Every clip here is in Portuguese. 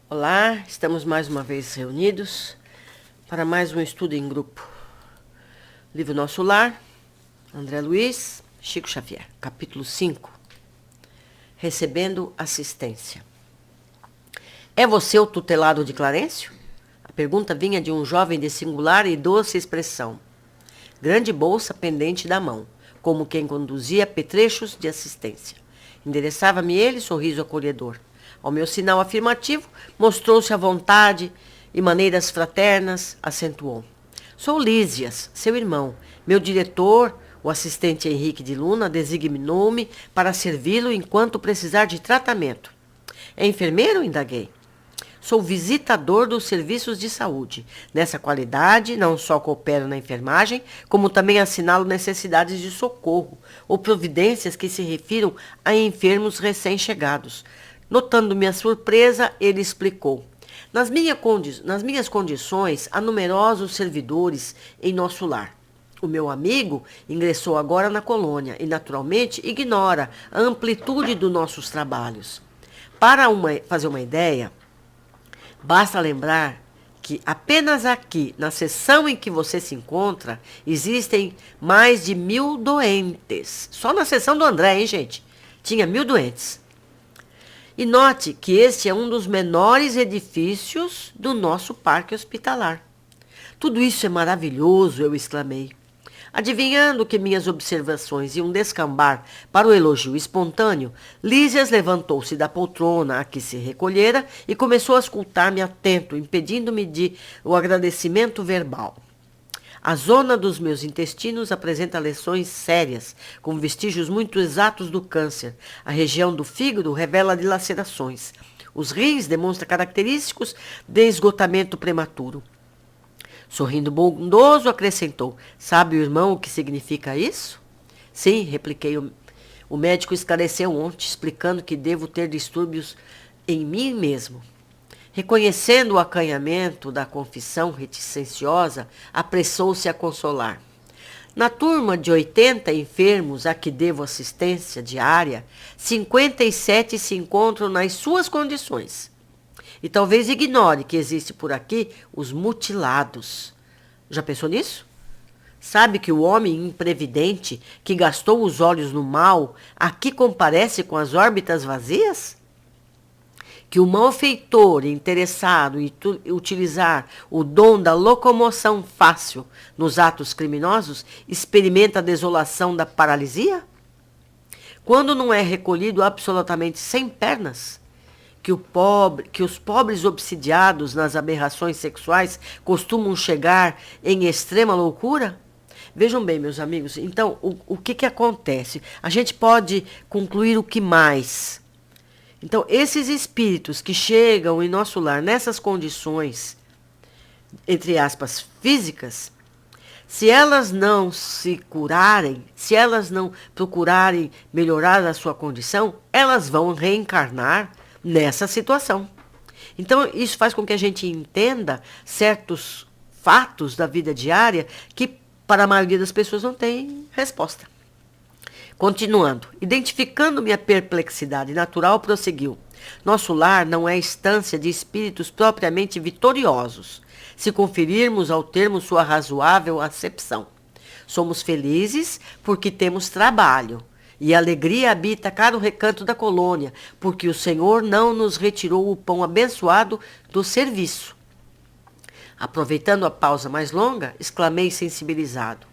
Olá, estamos mais uma vez reunidos para mais um estudo em grupo. Livro Nosso Lar, André Luiz, Chico Xavier, capítulo 5. Recebendo assistência. É você o tutelado de Clarencio? A pergunta vinha de um jovem de singular e doce expressão. Grande bolsa pendente da mão, como quem conduzia petrechos de assistência. Endereçava-me ele sorriso acolhedor. Ao meu sinal afirmativo, mostrou-se à vontade e maneiras fraternas, acentuou. Sou Lísias, seu irmão. Meu diretor, o assistente Henrique de Luna, designou-me para servi-lo enquanto precisar de tratamento. É enfermeiro? Indaguei. Sou visitador dos serviços de saúde. Nessa qualidade, não só coopero na enfermagem, como também assinalo necessidades de socorro ou providências que se refiram a enfermos recém-chegados. Notando minha surpresa, ele explicou. Nas minhas condições, há numerosos servidores em nosso lar. O meu amigo ingressou agora na colônia e, naturalmente, ignora a amplitude dos nossos trabalhos. Para fazer uma ideia, basta lembrar que apenas aqui, na seção em que você se encontra, existem mais de 1000 doentes. Só na seção do André, hein, gente? Tinha 1000 doentes. E note que este é um dos menores edifícios do nosso parque hospitalar. Tudo isso é maravilhoso, eu exclamei. Adivinhando que minhas observações iam descambar para o elogio espontâneo, Lísias levantou-se da poltrona a que se recolhera e começou a escutar-me atento, impedindo-me o agradecimento verbal. A zona dos meus intestinos apresenta lesões sérias, com vestígios muito exatos do câncer. A região do fígado revela dilacerações. Os rins demonstram característicos de esgotamento prematuro. Sorrindo bondoso, acrescentou. Sabe o irmão o que significa isso? Sim, repliquei. O médico esclareceu ontem, explicando que devo ter distúrbios em mim mesmo. Reconhecendo o acanhamento da confissão reticenciosa, apressou-se a consolar. Na turma de 80 enfermos a que devo assistência diária, 57 se encontram nas suas condições. E talvez ignore que existe por aqui os mutilados. Já pensou nisso? Sabe que o homem imprevidente que gastou os olhos no mal aqui comparece com as órbitas vazias? Que o malfeitor interessado em utilizar o dom da locomoção fácil nos atos criminosos experimenta a desolação da paralisia? Quando não é recolhido absolutamente sem pernas? Que os pobres obsidiados nas aberrações sexuais costumam chegar em extrema loucura? Vejam bem, meus amigos, então, o que acontece? A gente pode concluir o que mais? Então, esses espíritos que chegam em nosso lar nessas condições, entre aspas, físicas, se elas não se curarem, se elas não procurarem melhorar a sua condição, elas vão reencarnar nessa situação. Então, isso faz com que a gente entenda certos fatos da vida diária que, para a maioria das pessoas, não tem resposta. Continuando, identificando minha perplexidade natural, prosseguiu. Nosso lar não é estância de espíritos propriamente vitoriosos, se conferirmos ao termo sua razoável acepção. Somos felizes porque temos trabalho, e a alegria habita cada recanto da colônia, porque o Senhor não nos retirou o pão abençoado do serviço. Aproveitando a pausa mais longa, exclamei sensibilizado.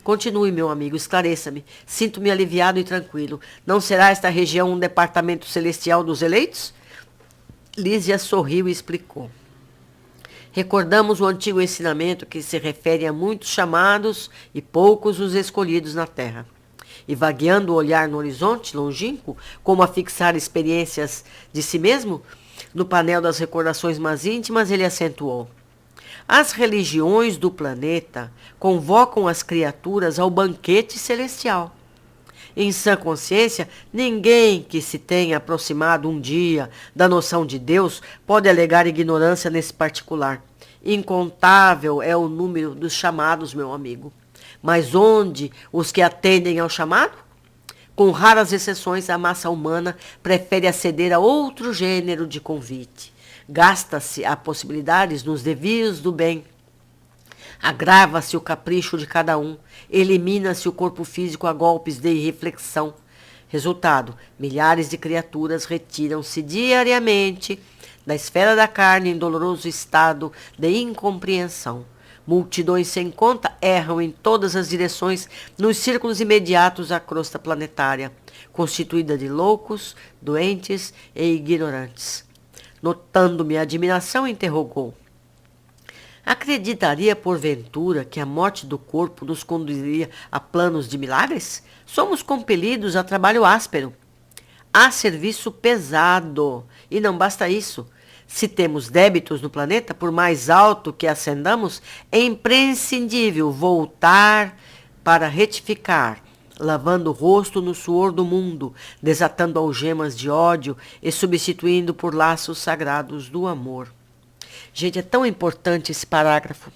Continue, meu amigo, esclareça-me. Sinto-me aliviado e tranquilo. Não será esta região um departamento celestial dos eleitos? Lísia sorriu e explicou. Recordamos o antigo ensinamento que se refere a muitos chamados e poucos os escolhidos na terra. E vagueando o olhar no horizonte longínquo, como a fixar experiências de si mesmo, no painel das recordações mais íntimas, ele acentuou. As religiões do planeta convocam as criaturas ao banquete celestial. Em sã consciência, ninguém que se tenha aproximado um dia da noção de Deus pode alegar ignorância nesse particular. Incontável é o número dos chamados, meu amigo. Mas onde os que atendem ao chamado? Com raras exceções, a massa humana prefere aceder a outro gênero de convite. Gasta-se a possibilidades nos desvios do bem. Agrava-se o capricho de cada um. Elimina-se o corpo físico a golpes de irreflexão. Resultado, milhares de criaturas retiram-se diariamente da esfera da carne em doloroso estado de incompreensão. Multidões sem conta erram em todas as direções nos círculos imediatos à crosta planetária, constituída de loucos, doentes e ignorantes. Notando minha admiração, interrogou: acreditaria, porventura, que a morte do corpo nos conduziria a planos de milagres? Somos compelidos a trabalho áspero. Há serviço pesado. E não basta isso. Se temos débitos no planeta, por mais alto que ascendamos, é imprescindível voltar para retificar, lavando o rosto no suor do mundo, desatando algemas de ódio e substituindo por laços sagrados do amor. Gente, é tão importante esse parágrafo,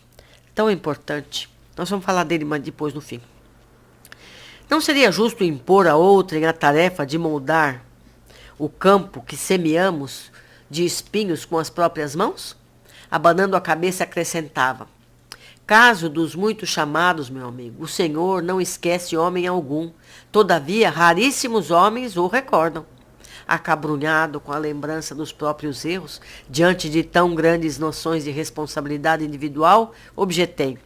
tão importante. Nós vamos falar dele depois no fim. Não seria justo impor a outrem a tarefa de moldar o campo que semeamos de espinhos com as próprias mãos? Abanando a cabeça, acrescentava: caso dos muitos chamados, meu amigo, o Senhor não esquece homem algum. Todavia, raríssimos homens o recordam. Acabrunhado com a lembrança dos próprios erros, diante de tão grandes noções de responsabilidade individual, objetei: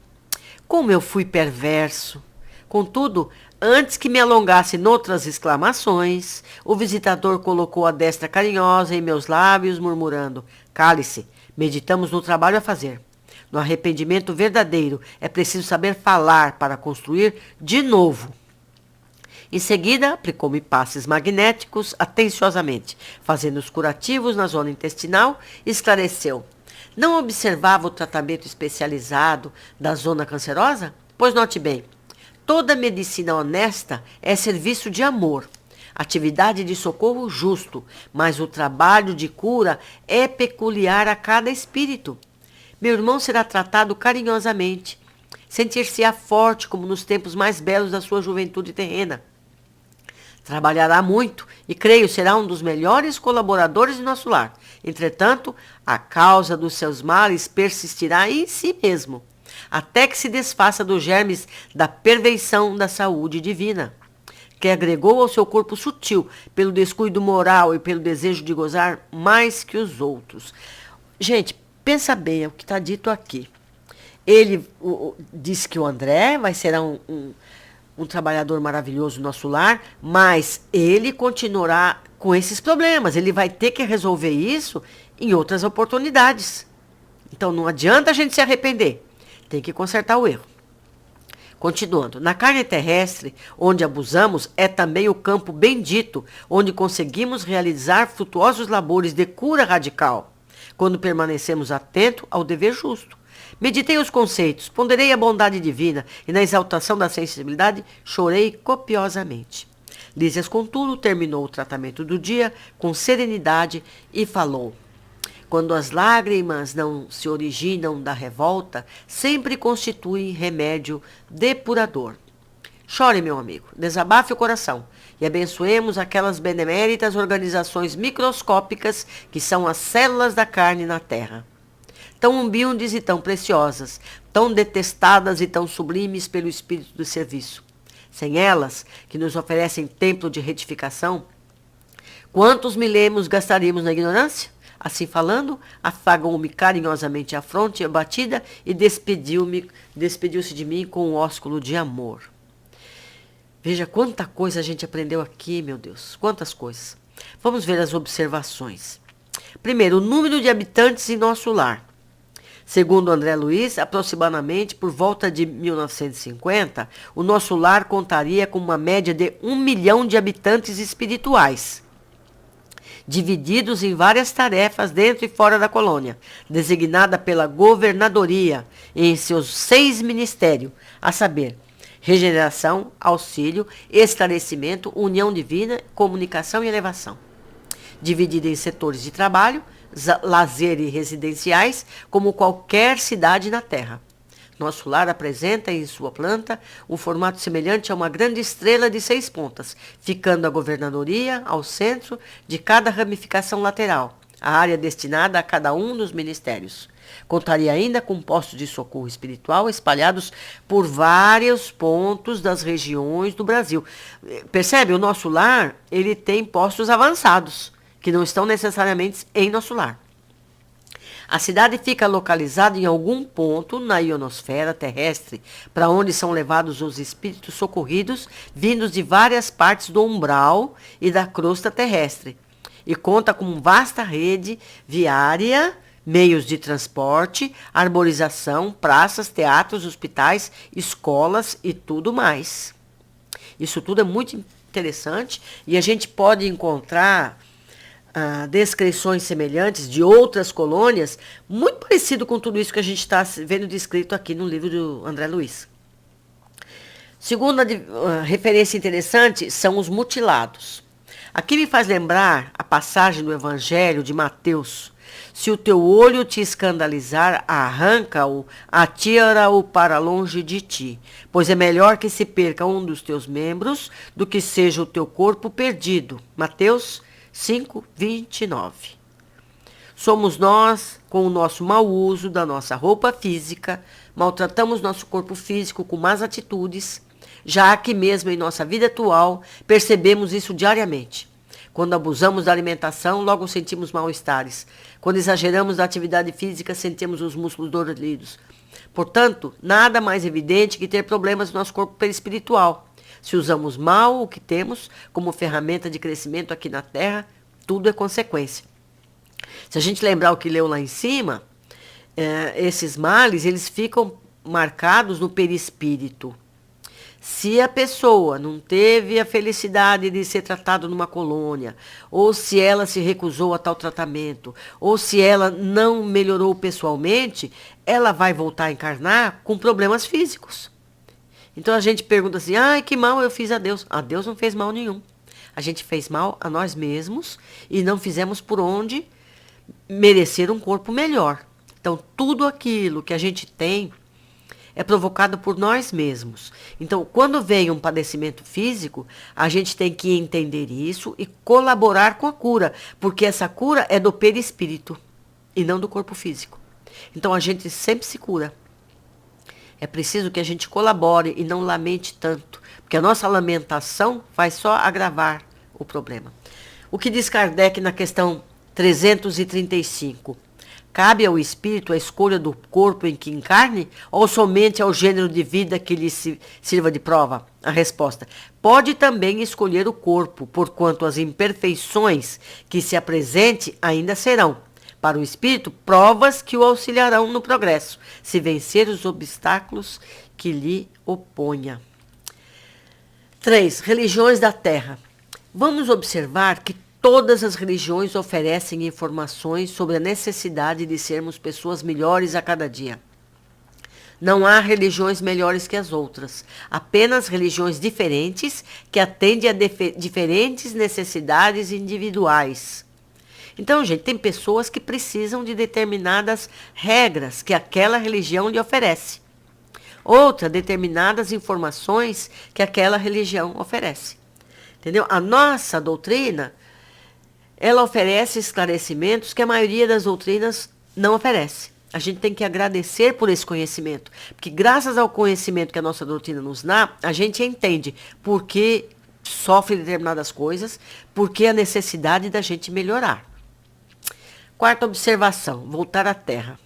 como eu fui perverso! Contudo, antes que me alongasse noutras exclamações, o visitador colocou a destra carinhosa em meus lábios, murmurando: cale-se, meditamos no trabalho a fazer. No arrependimento verdadeiro, é preciso saber falar para construir de novo. Em seguida, aplicou-me passes magnéticos atenciosamente, fazendo os curativos na zona intestinal, e esclareceu: não observava o tratamento especializado da zona cancerosa? Pois note bem, toda medicina honesta é serviço de amor, atividade de socorro justo, mas o trabalho de cura é peculiar a cada espírito. Meu irmão será tratado carinhosamente, sentir-se-á forte como nos tempos mais belos da sua juventude terrena. Trabalhará muito e, creio, será um dos melhores colaboradores de nosso lar. Entretanto, a causa dos seus males persistirá em si mesmo, até que se desfaça dos germes da perversão da saúde divina, que agregou ao seu corpo sutil pelo descuido moral e pelo desejo de gozar mais que os outros. Gente, pensa bem o que está dito aqui. Ele diz que o André vai ser um trabalhador maravilhoso no nosso lar, mas ele continuará com esses problemas. Ele vai ter que resolver isso em outras oportunidades. Então não adianta a gente se arrepender. Tem que consertar o erro. Continuando, na carne terrestre, onde abusamos, é também o campo bendito, onde conseguimos realizar frutuosos labores de cura radical, quando permanecemos atentos ao dever justo. Meditei os conceitos, ponderei a bondade divina e na exaltação da sensibilidade chorei copiosamente. Lísias, contudo, terminou o tratamento do dia com serenidade e falou: quando as lágrimas não se originam da revolta, sempre constituem remédio depurador. Chore, meu amigo, desabafe o coração e abençoemos aquelas beneméritas organizações microscópicas que são as células da carne na terra. Tão humildes e tão preciosas, tão detestadas e tão sublimes pelo espírito do serviço. Sem elas, que nos oferecem templo de retificação, quantos milênios gastaríamos na ignorância? Assim falando, afagou-me carinhosamente a fronte abatida e despediu-se de mim com um ósculo de amor. Veja quanta coisa a gente aprendeu aqui, meu Deus, quantas coisas. Vamos ver as observações. Primeiro, o número de habitantes em nosso lar. Segundo André Luiz, aproximadamente por volta de 1950, o nosso lar contaria com uma média de 1 milhão de habitantes espirituais, divididos em várias tarefas dentro e fora da colônia, designada pela governadoria em seus 6 ministérios, a saber, regeneração, auxílio, esclarecimento, união divina, comunicação e elevação. Dividida em setores de trabalho, lazer e residenciais, como qualquer cidade na Terra. Nosso lar apresenta em sua planta um formato semelhante a uma grande estrela de 6 pontas, ficando a governadoria ao centro de cada ramificação lateral, a área destinada a cada um dos ministérios. Contaria ainda com postos de socorro espiritual espalhados por vários pontos das regiões do Brasil. Percebe? O nosso lar, ele tem postos avançados, que não estão necessariamente em nosso lar. A cidade fica localizada em algum ponto na ionosfera terrestre, para onde são levados os espíritos socorridos, vindos de várias partes do umbral e da crosta terrestre. E conta com vasta rede viária, meios de transporte, arborização, praças, teatros, hospitais, escolas e tudo mais. Isso tudo é muito interessante e a gente pode encontrar descrições semelhantes de outras colônias, muito parecido com tudo isso que a gente está vendo descrito aqui no livro do André Luiz. Segunda referência interessante são os mutilados. Aqui me faz lembrar a passagem do Evangelho de Mateus. Se o teu olho te escandalizar, arranca-o, atira-o para longe de ti, pois é melhor que se perca um dos teus membros do que seja o teu corpo perdido. Mateus 5:29. Somos nós, com o nosso mau uso da nossa roupa física, maltratamos nosso corpo físico com más atitudes, já que mesmo em nossa vida atual percebemos isso diariamente. Quando abusamos da alimentação, logo sentimos mal-estares. Quando exageramos da atividade física, sentimos os músculos doloridos. Portanto, nada mais evidente que ter problemas no nosso corpo perispiritual. Se usamos mal o que temos como ferramenta de crescimento aqui na Terra, tudo é consequência. Se a gente lembrar o que leu lá em cima, esses males, eles ficam marcados no perispírito. Se a pessoa não teve a felicidade de ser tratada numa colônia, ou se ela se recusou a tal tratamento, ou se ela não melhorou pessoalmente, ela vai voltar a encarnar com problemas físicos. Então a gente pergunta assim, que mal eu fiz a Deus. A Deus não fez mal nenhum. A gente fez mal a nós mesmos e não fizemos por onde merecer um corpo melhor. Então tudo aquilo que a gente tem é provocado por nós mesmos. Então, quando vem um padecimento físico, a gente tem que entender isso e colaborar com a cura, porque essa cura é do perispírito e não do corpo físico. Então, a gente sempre se cura. É preciso que a gente colabore e não lamente tanto, porque a nossa lamentação vai só agravar o problema. O que diz Kardec na questão 335? Cabe ao espírito a escolha do corpo em que encarne ou somente ao gênero de vida que lhe sirva de prova? A resposta: pode também escolher o corpo, porquanto as imperfeições que se apresente ainda serão, para o espírito, provas que o auxiliarão no progresso, se vencer os obstáculos que lhe oponha. 3. Religiões da Terra. Vamos observar que todas as religiões oferecem informações sobre a necessidade de sermos pessoas melhores a cada dia. Não há religiões melhores que as outras, apenas religiões diferentes que atendem a diferentes necessidades individuais. Então, gente, tem pessoas que precisam de determinadas regras que aquela religião lhe oferece. Outra, determinadas informações que aquela religião oferece. Entendeu? A nossa doutrina, ela oferece esclarecimentos que a maioria das doutrinas não oferece. A gente tem que agradecer por esse conhecimento, porque graças ao conhecimento que a nossa doutrina nos dá, a gente entende por que sofre determinadas coisas, por que a necessidade da gente melhorar. Quarta observação, voltar à Terra.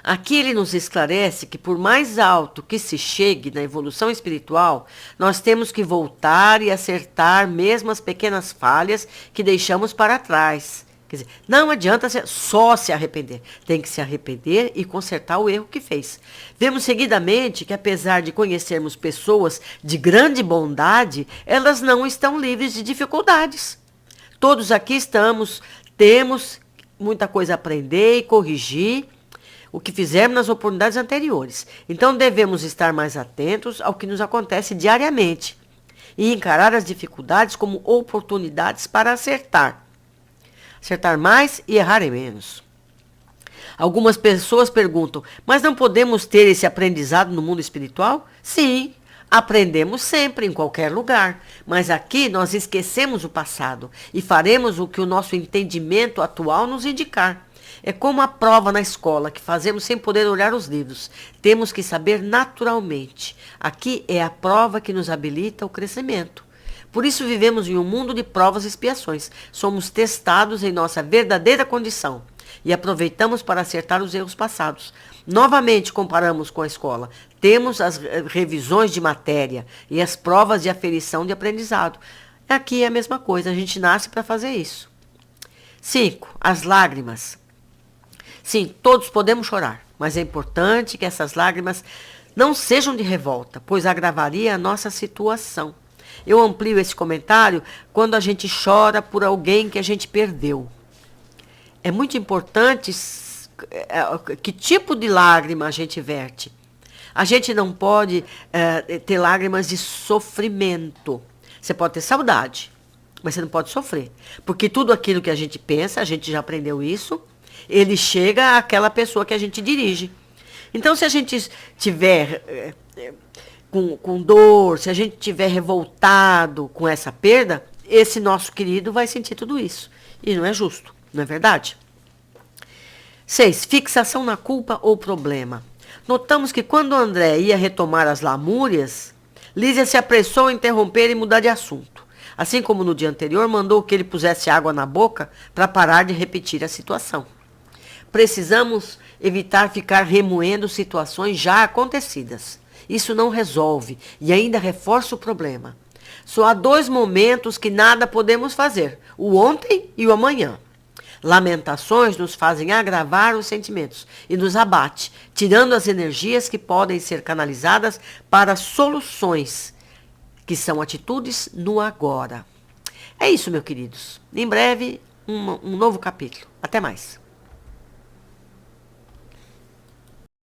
Aqui ele nos esclarece que por mais alto que se chegue na evolução espiritual, nós temos que voltar e acertar mesmo as pequenas falhas que deixamos para trás. Quer dizer, não adianta só se arrepender. Tem que se arrepender e consertar o erro que fez. Vemos seguidamente que apesar de conhecermos pessoas de grande bondade, elas não estão livres de dificuldades. Todos aqui temos muita coisa a aprender e corrigir o que fizemos nas oportunidades anteriores. Então devemos estar mais atentos ao que nos acontece diariamente e encarar as dificuldades como oportunidades para acertar. Acertar mais e errar menos. Algumas pessoas perguntam, mas não podemos ter esse aprendizado no mundo espiritual? Sim, Aprendemos sempre, em qualquer lugar, mas aqui nós esquecemos o passado e faremos o que o nosso entendimento atual nos indicar. É como a prova na escola, que fazemos sem poder olhar os livros. Temos que saber naturalmente. Aqui é a prova que nos habilita o crescimento. Por isso vivemos em um mundo de provas e expiações. Somos testados em nossa verdadeira condição e aproveitamos para acertar os erros passados. Novamente comparamos com a escola. Temos as revisões de matéria e as provas de aferição de aprendizado. Aqui é a mesma coisa, a gente nasce para fazer isso. 5. As lágrimas. Sim, todos podemos chorar, mas é importante que essas lágrimas não sejam de revolta, pois agravaria a nossa situação. Eu amplio esse comentário quando a gente chora por alguém que a gente perdeu. É muito importante que tipo de lágrima a gente verte. A gente não pode ter lágrimas de sofrimento. Você pode ter saudade, mas você não pode sofrer. Porque tudo aquilo que a gente pensa, a gente já aprendeu isso, ele chega àquela pessoa que a gente dirige. Então, se a gente tiver com dor, se a gente tiver revoltado com essa perda, esse nosso querido vai sentir tudo isso. E não é justo, não é verdade? 6. Fixação na culpa ou problema. Notamos que quando André ia retomar as lamúrias, Lísia se apressou a interromper e mudar de assunto. Assim como no dia anterior, mandou que ele pusesse água na boca para parar de repetir a situação. Precisamos evitar ficar remoendo situações já acontecidas. Isso não resolve e ainda reforça o problema. Só há 2 momentos que nada podemos fazer, o ontem e o amanhã. Lamentações nos fazem agravar os sentimentos e nos abate, tirando as energias que podem ser canalizadas para soluções, que são atitudes no agora. É isso, meus queridos. Em breve, um novo capítulo. Até mais.